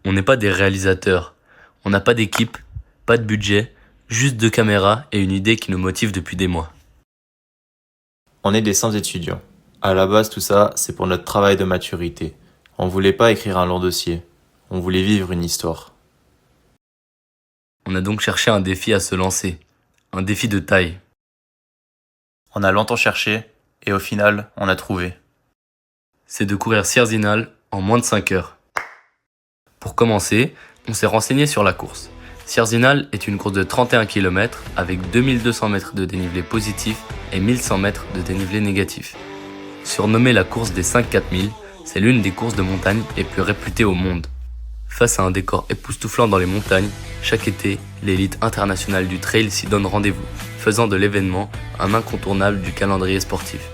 On n'est pas des réalisateurs. On n'a pas d'équipe, pas de budget, juste 2 caméras et une idée qui nous motive depuis des mois. On est des simples étudiants. À la base, tout ça, c'est pour notre travail de maturité. On voulait pas écrire un long dossier. On voulait vivre une histoire. On a donc cherché un défi à se lancer. Un défi de taille. On a longtemps cherché, et au final, on a trouvé. C'est de courir Sierzinal en moins de 5 heures. Pour commencer, on s'est renseigné sur la course. Sierzinal est une course de 31 km avec 2200 mètres de dénivelé positif et 1100 mètres de dénivelé négatif. Surnommée la course des 5-4000, c'est l'une des courses de montagne les plus réputées au monde. Face à un décor époustouflant dans les montagnes, chaque été, l'élite internationale du trail s'y donne rendez-vous, faisant de l'événement un incontournable du calendrier sportif.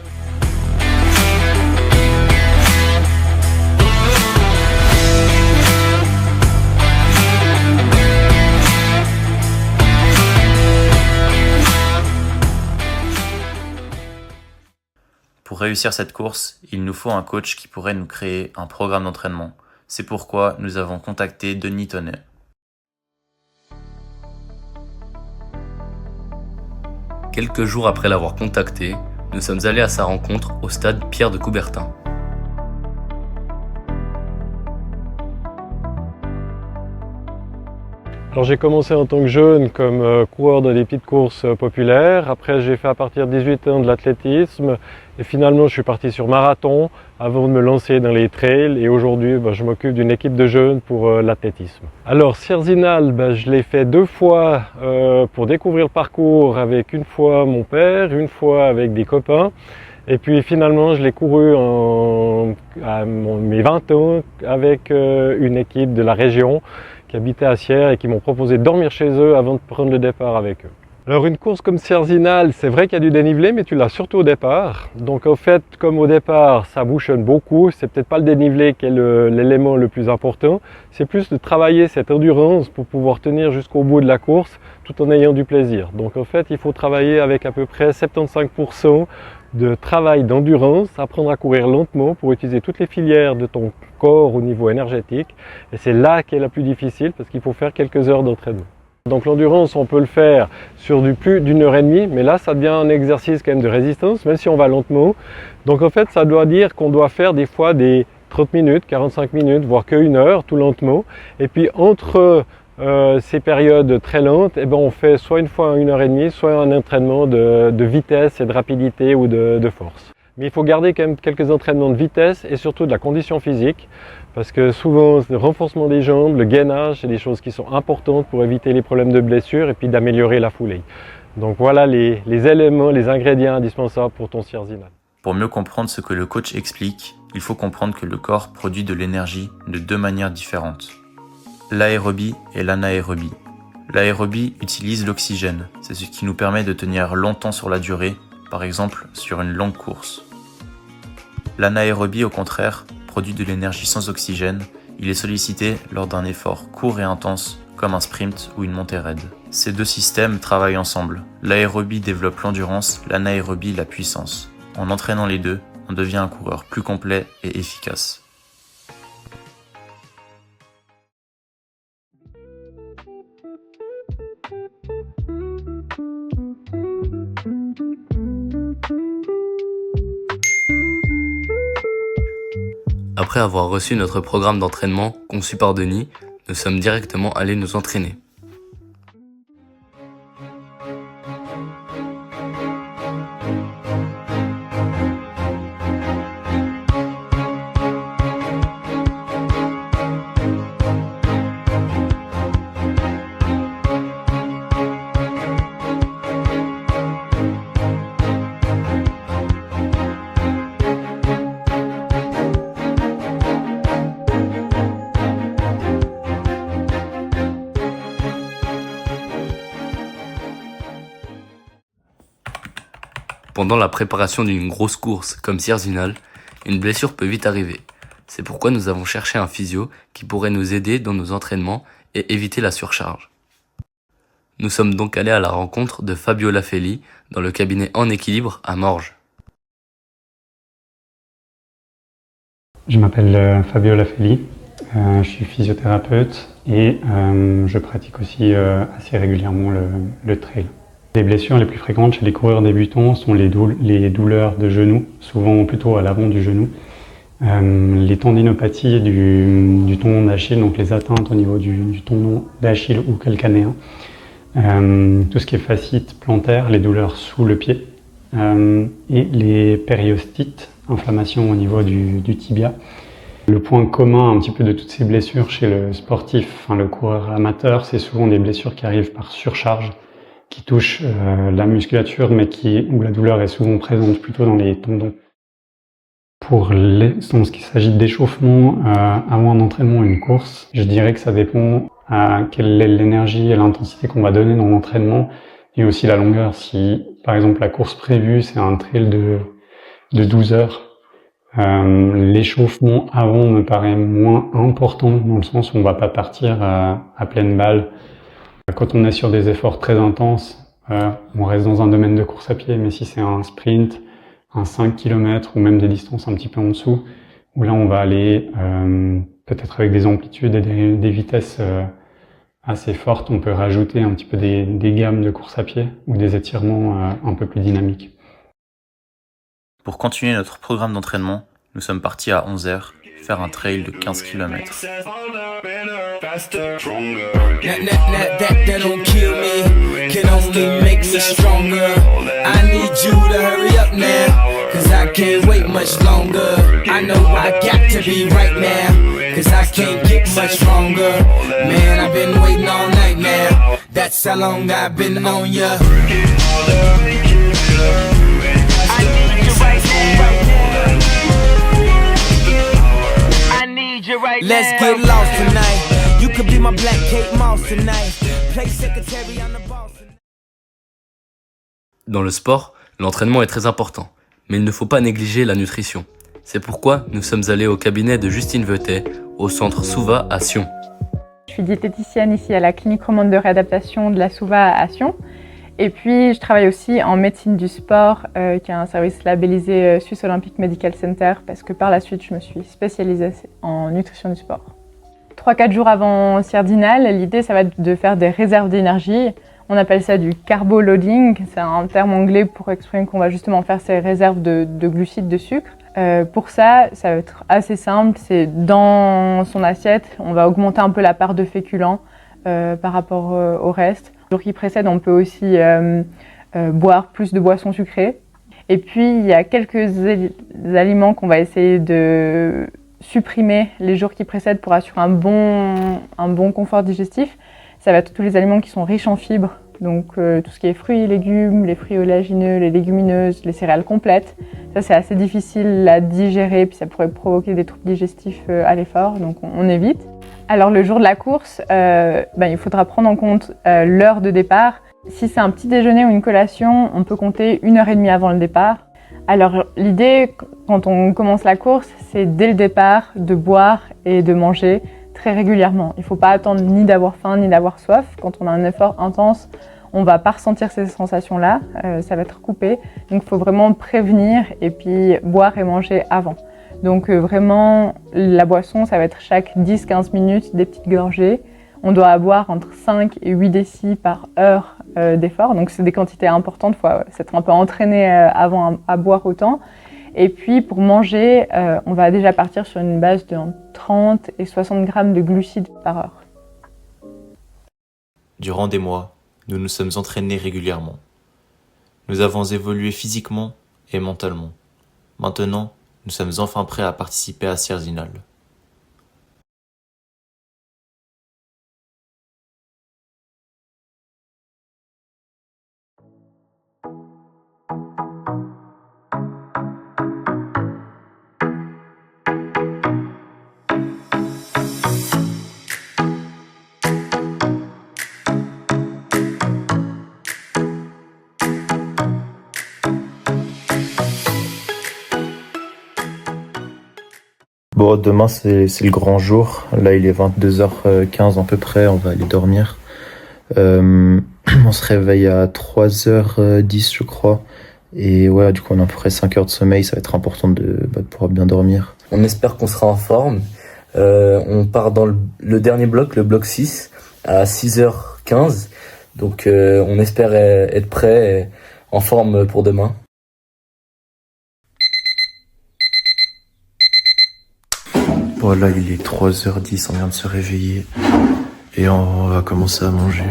Pour réussir cette course, il nous faut un coach qui pourrait nous créer un programme d'entraînement. C'est pourquoi nous avons contacté Denis Tonnet. Quelques jours après l'avoir contacté, nous sommes allés à sa rencontre au stade Pierre de Coubertin. Alors j'ai commencé en tant que jeune comme coureur dans des petites courses populaires. Après j'ai fait à partir de 18 ans de l'athlétisme et finalement je suis parti sur marathon avant de me lancer dans les trails et aujourd'hui je m'occupe d'une équipe de jeunes pour l'athlétisme. Alors Sierzinal, je l'ai fait 2 fois pour découvrir le parcours avec une fois mon père, une fois avec des copains. Et puis finalement je l'ai couru à mes 20 ans avec une équipe de la région qui habitaient à Sierre et qui m'ont proposé de dormir chez eux avant de prendre le départ avec eux. Alors une course comme Sierzinal, c'est vrai qu'il y a du dénivelé, mais tu l'as surtout au départ. Donc en fait, comme au départ, ça bouchonne beaucoup, c'est peut-être pas le dénivelé qui est l'élément le plus important, c'est plus de travailler cette endurance pour pouvoir tenir jusqu'au bout de la course tout en ayant du plaisir. Donc en fait, il faut travailler avec à peu près 75% de travail d'endurance, apprendre à courir lentement pour utiliser toutes les filières de ton corps au niveau énergétique. Et c'est là qu'est la plus difficile parce qu'il faut faire quelques heures d'entraînement. Donc l'endurance, on peut le faire sur du plus d'une heure et demie, mais là ça devient un exercice quand même de résistance, même si on va lentement. Donc en fait, ça doit dire qu'on doit faire des fois des 30 minutes, 45 minutes, voire qu'une heure, tout lentement. Et puis entre ces périodes très lentes, on fait soit une fois 1 heure et demie, soit un entraînement de vitesse et de rapidité ou de force. Mais il faut garder quand même quelques entraînements de vitesse et surtout de la condition physique parce que souvent le renforcement des jambes, le gainage, c'est des choses qui sont importantes pour éviter les problèmes de blessure et puis d'améliorer la foulée. Donc voilà les éléments, les ingrédients indispensables pour ton Sierzinal. Pour mieux comprendre ce que le coach explique, il faut comprendre que le corps produit de l'énergie de 2 manières différentes. L'aérobie et l'anaérobie. L'aérobie utilise l'oxygène, c'est ce qui nous permet de tenir longtemps sur la durée, par exemple sur une longue course. L'anaérobie, au contraire, produit de l'énergie sans oxygène, il est sollicité lors d'un effort court et intense, comme un sprint ou une montée raide. Ces 2 systèmes travaillent ensemble. L'aérobie développe l'endurance, l'anaérobie la puissance. En entraînant les 2, on devient un coureur plus complet et efficace. Après avoir reçu notre programme d'entraînement conçu par Denis, nous sommes directement allés nous entraîner. Pendant la préparation d'une grosse course comme Sierzinal, une blessure peut vite arriver. C'est pourquoi nous avons cherché un physio qui pourrait nous aider dans nos entraînements et éviter la surcharge. Nous sommes donc allés à la rencontre de Fabio Lafelli dans le cabinet En Équilibre à Morges. Je m'appelle Fabio Lafelli, je suis physiothérapeute et je pratique aussi assez régulièrement le trail. Les blessures les plus fréquentes chez les coureurs débutants sont les douleurs de genoux, souvent plutôt à l'avant du genou. Les tendinopathies du tendon d'Achille, donc les atteintes au niveau du tendon d'Achille ou calcanéen. Tout ce qui est fasciite plantaire, les douleurs sous le pied. Et les périostites, inflammation au niveau du tibia. Le point commun un petit peu de toutes ces blessures chez le sportif, le coureur amateur, c'est souvent des blessures qui arrivent par surcharge, qui touchent la musculature, mais où la douleur est souvent présente plutôt dans les tendons. Pour ce qui s'agit d'échauffement avant un entraînement ou une course, je dirais que ça dépend à quelle est l'énergie et l'intensité qu'on va donner dans l'entraînement et aussi la longueur. Si par exemple la course prévue c'est un trail de 12 heures, l'échauffement avant me paraît moins important dans le sens où on va pas partir à pleine balle. Quand on est sur des efforts très intenses, on reste dans un domaine de course à pied, mais si c'est un sprint, un 5 km ou même des distances un petit peu en dessous, où là on va aller peut-être avec des amplitudes et des vitesses assez fortes, on peut rajouter un petit peu des gammes de course à pied ou des étirements un peu plus dynamiques. Pour continuer notre programme d'entraînement, nous sommes partis à 11h faire un trail de 15 km. That don't kill me, can only make me stronger. I need you to hurry up now, cause I can't wait much longer. I know I got to be right now, cause I can't get much stronger. Man, I've been waiting all night now, that's how long I've been on ya. I need you right now. I need you right now. Let's get lost tonight. You could be my black Kate Moss tonight. Play secretary on the boss. Dans le sport, l'entraînement est très important, mais il ne faut pas négliger la nutrition. C'est pourquoi nous sommes allés au cabinet de Justine Veutet, au centre Souva à Sion. Je suis diététicienne ici à la clinique romande de réadaptation de la Souva à Sion. Et puis je travaille aussi en médecine du sport, qui est un service labellisé Swiss Olympic Medical Center, parce que par la suite je me suis spécialisée en nutrition du sport. 3-4 jours avant Sierzinal, l'idée ça va être de faire des réserves d'énergie. On appelle ça du carbo loading, c'est un terme anglais pour exprimer qu'on va justement faire ces réserves de glucides, de sucre. Pour ça va être assez simple, c'est dans son assiette, on va augmenter un peu la part de féculents par rapport au reste. Le jour qui précède, on peut aussi boire plus de boissons sucrées. Et puis, il y a quelques aliments qu'on va essayer de supprimer les jours qui précèdent pour assurer un bon confort digestif. Ça va être tous les aliments qui sont riches en fibres, donc tout ce qui est fruits et légumes, les fruits oléagineux, les légumineuses, les céréales complètes. Ça, c'est assez difficile à digérer, puis ça pourrait provoquer des troubles digestifs à l'effort, donc on évite. Alors le jour de la course, il faudra prendre en compte l'heure de départ. Si c'est un petit déjeuner ou une collation, on peut compter 1h30 avant le départ. Alors l'idée, quand on commence la course, c'est dès le départ de boire et de manger très régulièrement. Il ne faut pas attendre ni d'avoir faim ni d'avoir soif. Quand on a un effort intense, on ne va pas ressentir ces sensations-là, ça va être coupé. Donc il faut vraiment prévenir et puis boire et manger avant. Donc vraiment, la boisson, ça va être chaque 10-15 minutes, des petites gorgées. On doit boire entre 5 et 8 décis par heure d'effort. Donc c'est des quantités importantes, il faut s'être un peu entraîné avant à boire autant. Et puis pour manger, on va déjà partir sur une base de 30 et 60 grammes de glucides par heure. Durant des mois, nous nous sommes entraînés régulièrement. Nous avons évolué physiquement et mentalement. Maintenant, nous sommes enfin prêts à participer à Sierzinal. Bon, demain c'est le grand jour. Là il est 22h15 à peu près, on va aller dormir. On se réveille à 3h10 je crois. Et ouais, du coup on a à peu près 5 heures de sommeil, ça va être important de pouvoir bien dormir. On espère qu'on sera en forme. On part dans le dernier bloc, le bloc 6, à 6h15. Donc on espère être prêt et en forme pour demain. Bon là il est 3h10, on vient de se réveiller et on va commencer à manger.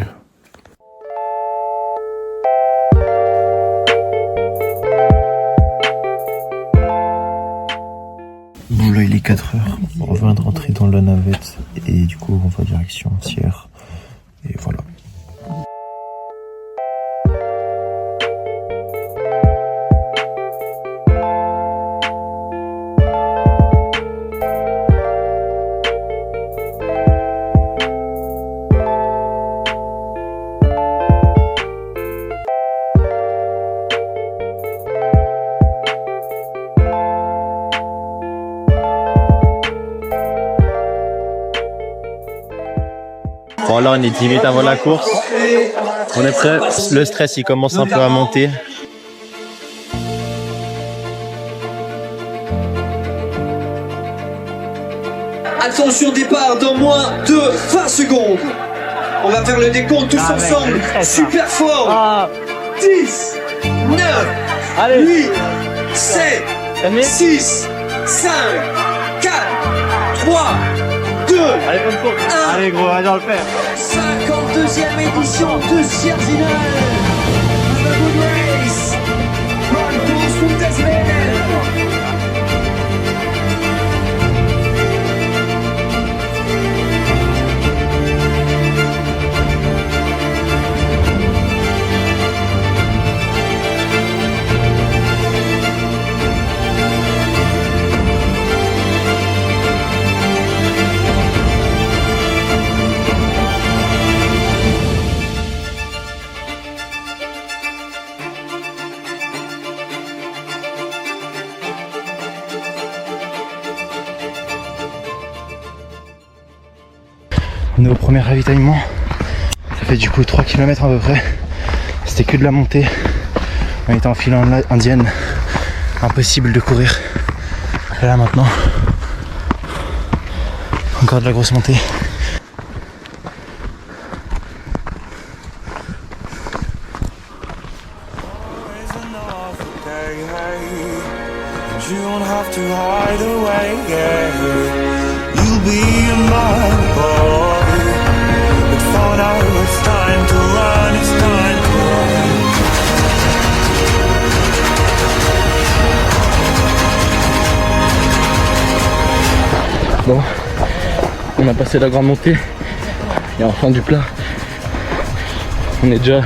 Bon là il est 4h, on vient de rentrer dans la navette et du coup on va direction Sierre et voilà. Bon là on est 10 minutes avant la course, on est prêt, le stress il commence un peu à monter. Attention départ dans moins de 20 secondes. On va faire le décompte tous ensemble, super fort. 10, 9, 8, 7, 6, 5, 4, 3, 2, 1. Allez gros, allez on le faire. 52e édition de Sierzinal. Have a good race. Run Bulls gutes Rennen. On est au premier ravitaillement, ça fait du coup 3 km à peu près, c'était que de la montée, on était en file indienne, impossible de courir. Et là maintenant, encore de la grosse montée. Bon, on a passé la grande montée et enfin du plat. On est déjà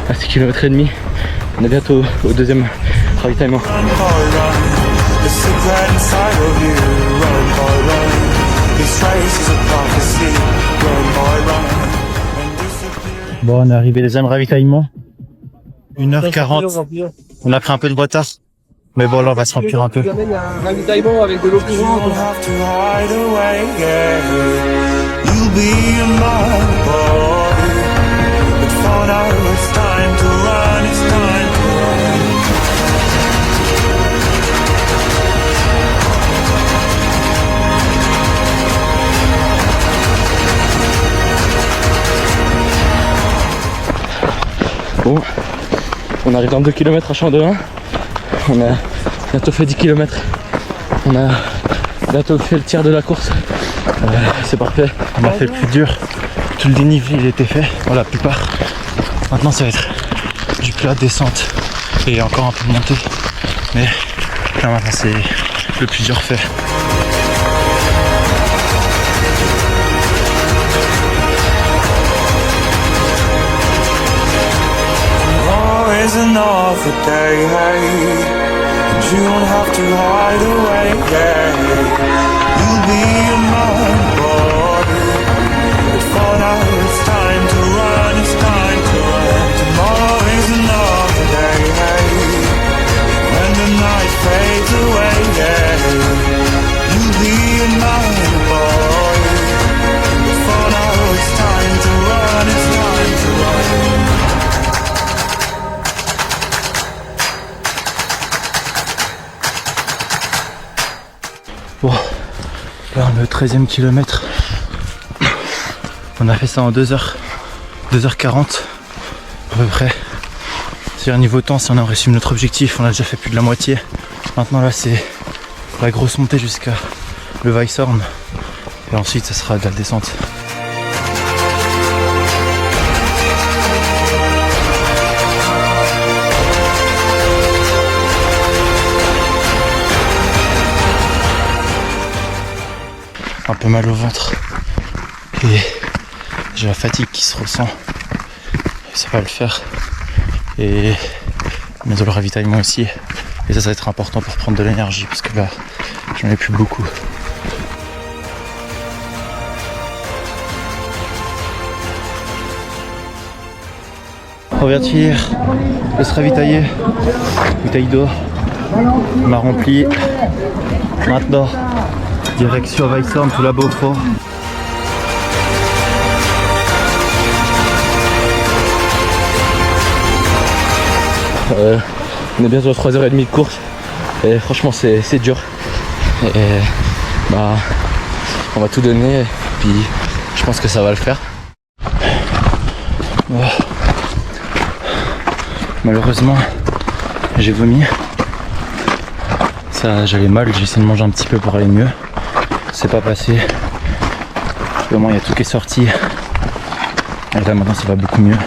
à 6 km et demi. On est bientôt au deuxième ravitaillement. Bon, on est arrivé au deuxième ravitaillement. 1h40. On a pris un peu de retard. Mais bon, là, on va se remplir un peu. Il y a un ravitaillement avec de l'eau courante. Bon, on arrive dans 2 km à Champ de 1. On a bientôt fait 10 km. On a bientôt fait le tiers de la course. C'est parfait. On a fait le plus dur. Tout le dénivelé il était fait, pour la plupart. Maintenant ça va être du plat, descente et encore un peu de montée. Mais là maintenant c'est le plus dur fait. Another day, and you don't have to hide away, you'll be in my body, but for now it's time to run, it's time to run. Tomorrow is another day, when the night fades away, you'll be in my body, but for now it's time to run, it's time to run. Bon, là on le 13e kilomètre. On a fait ça en 2h40 à peu près. C'est-à-dire niveau temps, si on a réussi notre objectif, on a déjà fait plus de la moitié. Maintenant là c'est la grosse montée jusqu'à le Weisshorn. Et ensuite ça sera de la descente. Un peu mal au ventre et j'ai la fatigue qui se ressent, ça va le faire, et bientôt le ravitaillement aussi, et ça va être important pour prendre de l'énergie parce que là j'en ai plus beaucoup. On vient de finir de se ravitailler, bouteille d'eau, on m'a rempli, maintenant direction Weisshorn, tout là-bas au fond. On est bientôt à 3h30 de course et franchement c'est dur. Et bah on va tout donner et puis je pense que ça va le faire. Oh. Malheureusement j'ai vomi. Ça j'avais mal, j'ai essayé de manger un petit peu pour aller mieux. C'est pas passé. Au moins il y a tout qui est sorti. Et là maintenant ça va beaucoup mieux.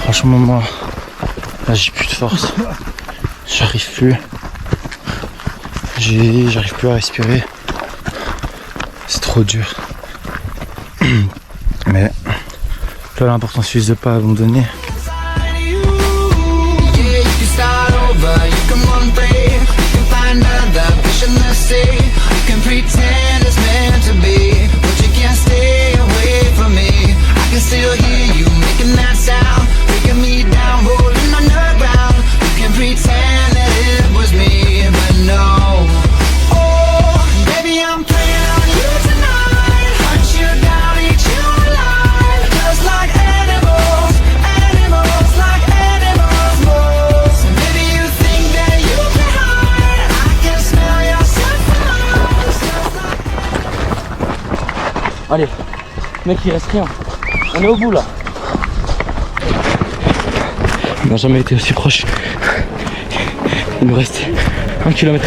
Franchement moi, là j'ai plus de force, j'arrive plus à respirer, c'est trop dur. Mais là l'important c'est juste de pas abandonner. Allez, mec il reste rien, on est au bout là. On n'a jamais été aussi proche. Il nous reste 1,5 km.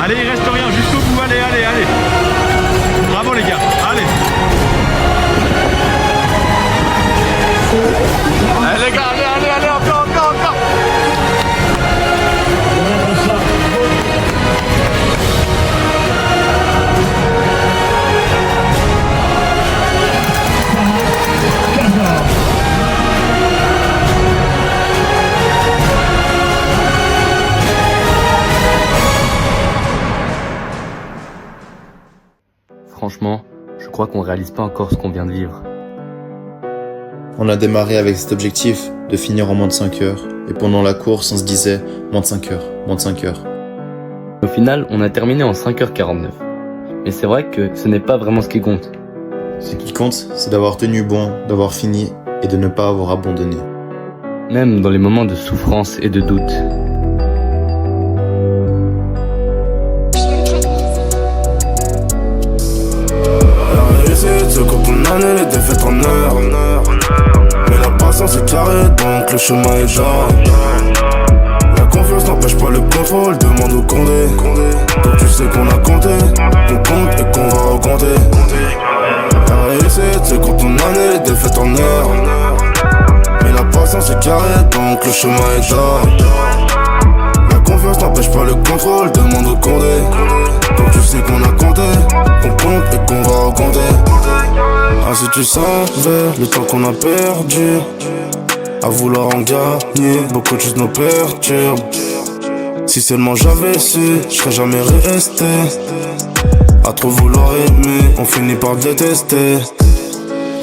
Allez, il reste rien, jusqu'au bout, allez, allez, allez. Bravo les gars, allez. Allez les gars, allez, allez, allez, encore. Franchement, je crois qu'on réalise pas encore ce qu'on vient de vivre. On a démarré avec cet objectif de finir en moins de 5 heures. Et pendant la course, on se disait moins de 5 heures, moins de 5 heures. Au final, on a terminé en 5h49. Mais c'est vrai que ce n'est pas vraiment ce qui compte. Ce qui compte, c'est d'avoir tenu bon, d'avoir fini et de ne pas avoir abandonné. Même dans les moments de souffrance et de doute. C'est quand on année les défaites en heure. Mais la patience est carrée, donc le chemin est genre. La confiance n'empêche pas le contrôle, demande au Condé. Donc tu sais qu'on a compté, qu'on compte et qu'on va recompter. La réussite, c'est quand on année les défaites en heure. Mais la patience est carrée, donc le chemin est genre. La confiance n'empêche pas le contrôle, demande au condé. Donc tu sais qu'on a compté, qu'on compte et qu'on va recompter. Ah si tu savais le temps qu'on a perdu à vouloir en gagner, beaucoup de choses nous perturbent. Si seulement j'avais su, je serais jamais resté. À trop vouloir aimer, on finit par détester.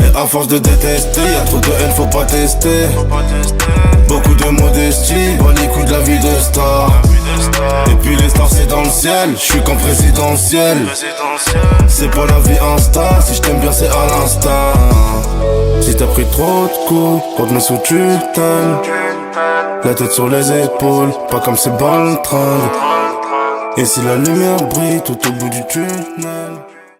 Et à force de détester, y'a trop de haine, faut pas tester. Beaucoup de modestie, bas les coups de la vie de star. Et puis les stars c'est dans le ciel, je suis comme présidentiel. C'est pas la vie Insta, si je t'aime bien c'est à l'instant. Si t'as pris trop de coups, on te met sous tutelle. La tête sur les épaules, pas comme c'est dans le train. Et si la lumière brille tout au bout du tunnel.